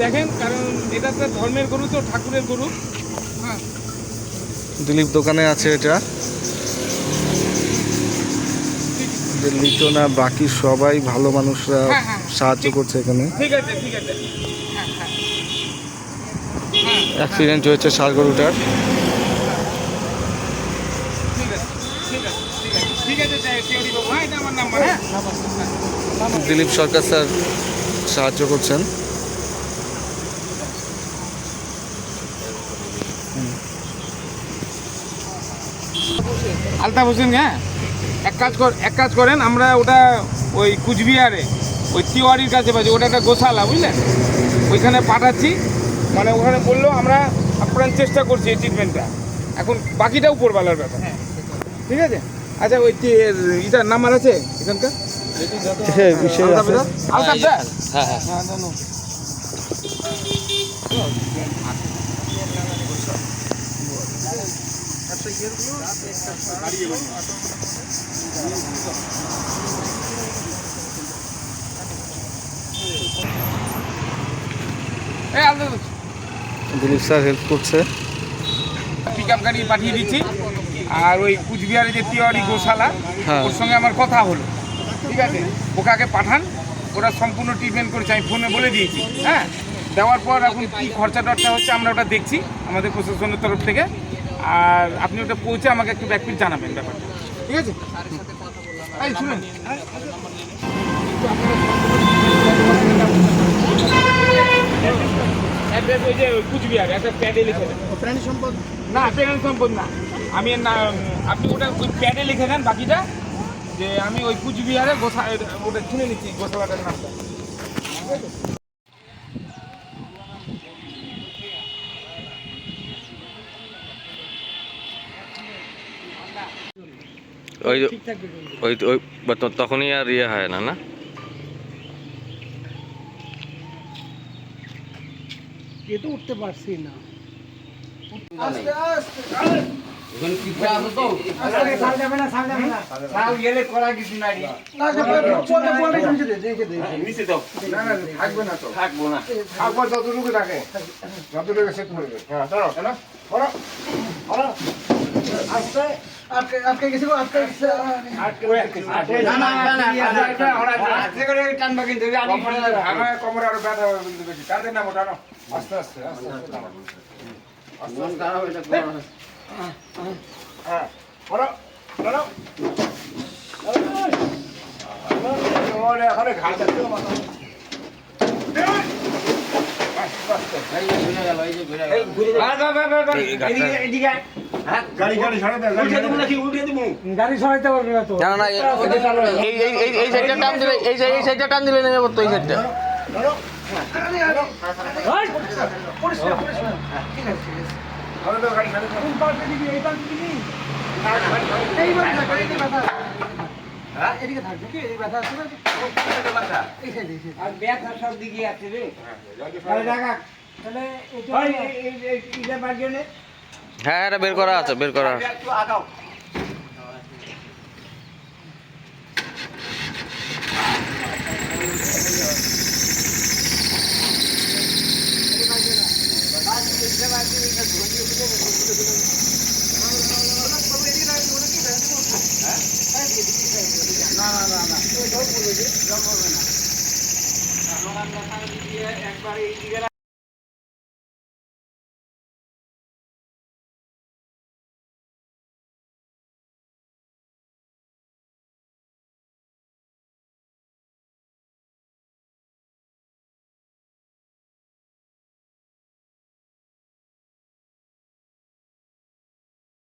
দেখেন, কারণ এটা তো ধর্মের গরু, তো ঠাকুরের গরু। হ্যাঁ, দিলীপ দোকানে আছে এটা। লিটনা বাকি সবাই ভালো মানুষরা হ্যাঁ, হ্যাঁ, সাহায্য করছে এখানে। ঠিক আছে, ঠিক আছে। হ্যাঁ, হ্যাঁ, হ্যাঁ, অ্যাক্সিডেন্ট হয়েছে ষাঁড় গরুটার। ঠিক আছে, ঠিক আছে, ঠিক আছে, ঠিক আছে, তিওয়ারি বাবু। হ্যাঁ, এটা আমার নাম্বার। হ্যাঁ, দিলীপ সরকার স্যার সাহায্য করছেন। আলতাফ হোসেন। হ্যাঁ, এক কাজ করেন, আমরা ওটা ওই কুচবিহারে ওই তিওয়ারির কাছে পাচ্ছি, ওটা একটা গোশালা, বুঝলেন? ওইখানে পাঠাচ্ছি, মানে ওখানে বললো আমরা আপ্রাণ চেষ্টা করছি এই ট্রিটমেন্টটা। এখন বাকিটাও উপরওয়ালার ব্যাপার। ঠিক আছে, আচ্ছা ওই এটার নাম্বার আছে এখানকার? আলতাফ স্যার। হ্যাঁ হ্যাঁ। হ্যাঁ, জানো। এই আলতাফ দিলীপ স্যার হেল্প করছে। পিক আপ গাড়ি পাঠিয়ে দিচ্ছি। আর ওই কুচবিহারে যে তিওয়ারি গোশালা, হ্যাঁ। ওর সঙ্গে আমার কথা হলো। ঠিক আছে, ওকে পাঠান, ওরা সম্পূর্ণ ট্রিটমেন্ট করেছে, আমি ফোনে বলে দিয়েছি। হ্যাঁ, দেওয়ার পর এখন কী খরচা টরচা হচ্ছে আমরা ওটা দেখছি আমাদের প্রশাসনের তরফ থেকে। আর আপনি ওটা পৌঁছে আমাকে একটু ব্যাকপিট জানাবেন ব্যাপারটা। ঠিক আছে? এই শুনুন, অ্যাড্রেস ওই যে কুচবিহার, একটা প্যাডে লিখে দেন। প্রাণী সম্পদ না, প্রাণী সম্পদ না, আমি না, আপনি ওটা ওই প্যাডে লিখে দেন বাকিটা, যে আমি ওই কুচবিহারে ওটা শুনে নিচ্ছি গোশালাটার নামটা। ওই ওই ওই তখনই আর ইয়ে হয় না, না? এ তো উঠতে পারছি না। যতটুকু থাকে যতটুকু সে করবে। হ্যাঁ, চলো চলো চলো চলো। আটকে গেছিল, আটকে কোমরে আরো ব্যথা হবে কিন্তু বেশি। টানতে নামো, টানো আস্তে আস্তে আস্তে আস্তে টানো। হ্যাঁ, বলো বলো। এখন ঘাট গাড়ি সরাইতে পারবে না তো। না না, এই সাইডটা টান দিলে, এই সাইডটা টান দিলে নেবে তো, এই সাইডটা। এদিকে থাকবে কি? এই ব্যথা আছে না? এই সাইডে, এই সাইডে। আর ব্যথা সব দিকে আছে রে। তাহলে হ্যাঁ, এটা বের করা আছে, বের করা আছে। একটু আগাও। না, একবার এই